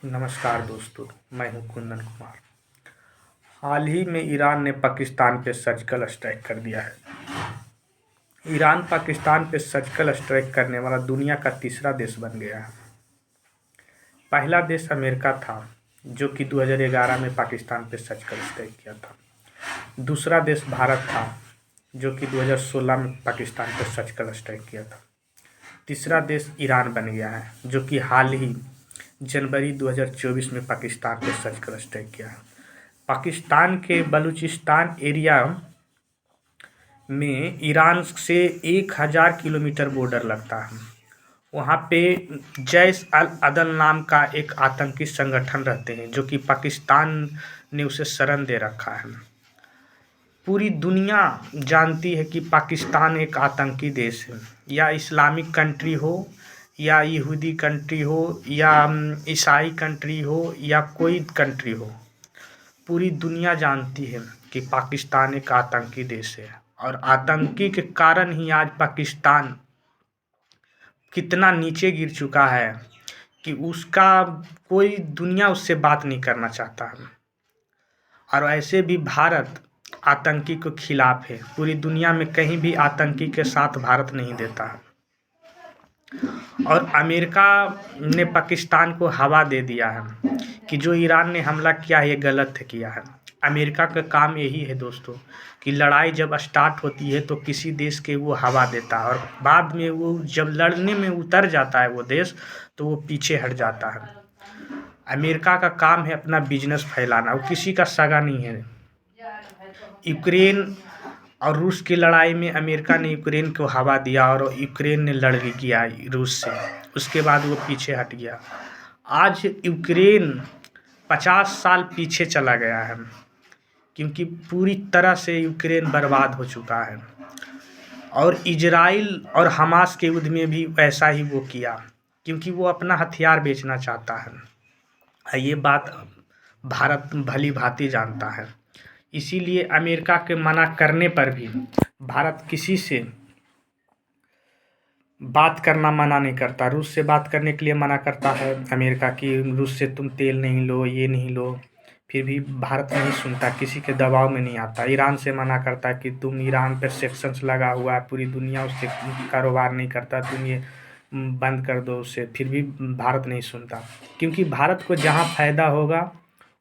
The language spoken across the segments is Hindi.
नमस्कार दोस्तों, मैं हूं कुंदन कुमार। हाल ही में ईरान ने पाकिस्तान पे सर्जिकल स्ट्राइक कर दिया है। ईरान पाकिस्तान पे सर्जिकल स्ट्राइक करने वाला दुनिया का तीसरा देश बन गया है। पहला देश अमेरिका था, जो कि 2011 में पाकिस्तान पे सर्जिकल स्ट्राइक किया था। दूसरा देश भारत था, जो कि 2016 में पाकिस्तान पे सर्जिकल स्ट्राइक किया था। तीसरा देश ईरान बन गया है, जो कि हाल ही जनवरी 2024 में पाकिस्तान पे सर्जिकल स्ट्राइक किया है। पाकिस्तान के बलूचिस्तान एरिया में ईरान से 1000 किलोमीटर बॉर्डर लगता है। वहाँ पे जैश अल अदल नाम का एक आतंकी संगठन रहते हैं, जो कि पाकिस्तान ने उसे शरण दे रखा है। पूरी दुनिया जानती है कि पाकिस्तान एक आतंकी देश है, या इस्लामिक कंट्री हो, या यहूदी कंट्री हो, या ईसाई कंट्री हो, या कोई कंट्री हो। पूरी दुनिया जानती है कि पाकिस्तान एक आतंकी देश है, और आतंकी के कारण ही आज पाकिस्तान कितना नीचे गिर चुका है कि उसका कोई दुनिया उससे बात नहीं करना चाहता है। और ऐसे भी भारत आतंकी के खिलाफ है। पूरी दुनिया में कहीं भी आतंकी के साथ भारत नहीं देता है। और अमेरिका ने पाकिस्तान को हवा दे दिया है कि जो ईरान ने हमला किया है ये गलत किया है। अमेरिका का काम यही है दोस्तों, कि लड़ाई जब स्टार्ट होती है तो किसी देश के वो हवा देता है, और बाद में वो जब लड़ने में उतर जाता है वो देश, तो वो पीछे हट जाता है। अमेरिका का काम है अपना बिजनेस फैलाना, वो किसी का सगा नहीं है। यूक्रेन और रूस की लड़ाई में अमेरिका ने यूक्रेन को हवा दिया, और यूक्रेन ने लड़ किया रूस से। उसके बाद वो पीछे हट गया। आज यूक्रेन 50 साल पीछे चला गया है, क्योंकि पूरी तरह से यूक्रेन बर्बाद हो चुका है। और इजराइल और हमास के युद्ध में भी ऐसा ही वो किया, क्योंकि वो अपना हथियार बेचना चाहता है। ये बात भारत भली भांति जानता है। इसीलिए अमेरिका के मना करने पर भी भारत किसी से बात करना मना नहीं करता। रूस से बात करने के लिए मना करता है अमेरिका, की रूस से तुम तेल नहीं लो, ये नहीं लो। फिर भी भारत नहीं सुनता, किसी के दबाव में नहीं आता। ईरान से मना करता है कि तुम ईरान पर सेक्शंस लगा हुआ है, पूरी दुनिया उससे कारोबार नहीं करता, तुम ये बंद कर दो उससे। फिर भी भारत नहीं सुनता, क्योंकि भारत को जहाँ फ़ायदा होगा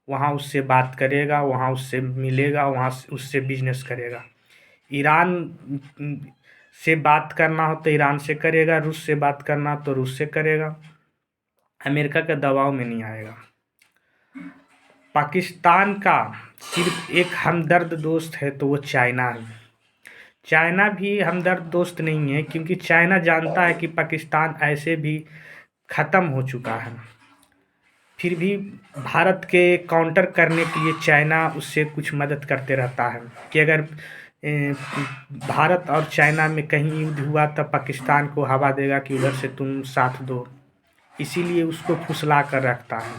वहाँ उससे बात करेगा, वहाँ उससे मिलेगा, वहाँ उससे बिजनेस करेगा। ईरान से बात करना हो तो ईरान से करेगा, रूस से बात करना तो रूस से करेगा। अमेरिका के दबाव में नहीं आएगा। पाकिस्तान का सिर्फ एक हमदर्द दोस्त है, तो वो चाइना है। चाइना भी हमदर्द दोस्त नहीं है, क्योंकि चाइना जानता है कि पाकिस्तान ऐसे भी ख़त्म हो चुका है। फिर भी भारत के काउंटर करने के लिए चाइना उससे कुछ मदद करते रहता है, कि अगर भारत और चाइना में कहीं युद्ध हुआ तब पाकिस्तान को हवा देगा कि उधर से तुम साथ दो। इसीलिए उसको फुसला कर रखता है,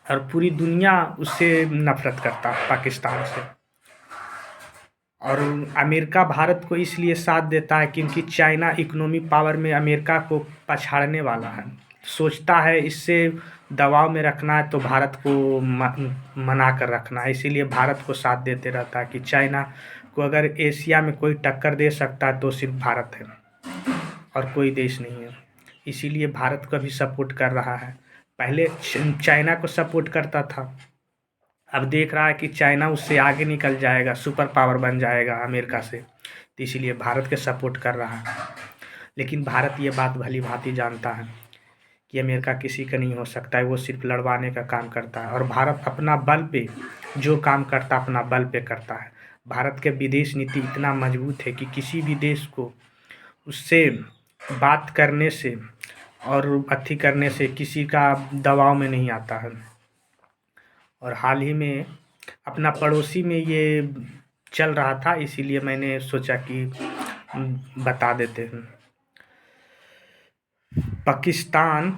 और पूरी दुनिया उससे नफरत करता है, पाकिस्तान से। और अमेरिका भारत को इसलिए साथ देता है क्योंकि चाइना इकोनॉमी पावर में अमेरिका को पछाड़ने वाला है। सोचता है इससे दबाव में रखना है तो भारत को मना कर रखना है। इसीलिए भारत को साथ देते रहता है कि चाइना को अगर एशिया में कोई टक्कर दे सकता है तो सिर्फ भारत है, और कोई देश नहीं है। इसीलिए भारत को भी सपोर्ट कर रहा है। पहले चाइना को सपोर्ट करता था, अब देख रहा है कि चाइना उससे आगे निकल जाएगा, सुपर पावर बन जाएगा अमेरिका से, तो इसीलिए भारत के सपोर्ट कर रहा है। लेकिन भारत ये बात भली भांति जानता है कि अमेरिका किसी का नहीं हो सकता है, वो सिर्फ लड़वाने का काम करता है। और भारत अपना बल पे जो काम करता है अपना बल पे करता है। भारत के विदेश नीति इतना मजबूत है कि किसी भी देश को उससे बात करने से और अथी करने से किसी का दबाव में नहीं आता है। और हाल ही में अपना पड़ोसी में ये चल रहा था, इसीलिए मैंने सोचा कि बता देते हैं। पाकिस्तान,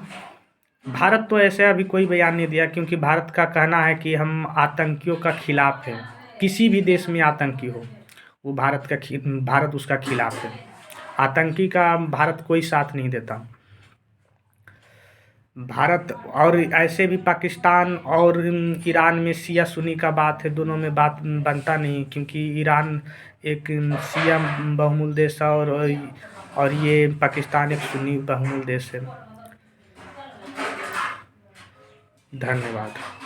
भारत तो ऐसे अभी कोई बयान नहीं दिया, क्योंकि भारत का कहना है कि हम आतंकियों का खिलाफ हैं। किसी भी देश में आतंकी हो वो भारत उसका खिलाफ है। आतंकी का भारत कोई साथ नहीं देता। भारत और ऐसे भी पाकिस्तान और ईरान में शिया सुन्नी का बात है, दोनों में बात बनता नहीं, क्योंकि ईरान एक शिया बहुमूल देश है और ये पाकिस्तान एक सुन्नी बहुमूल देश है। धन्यवाद।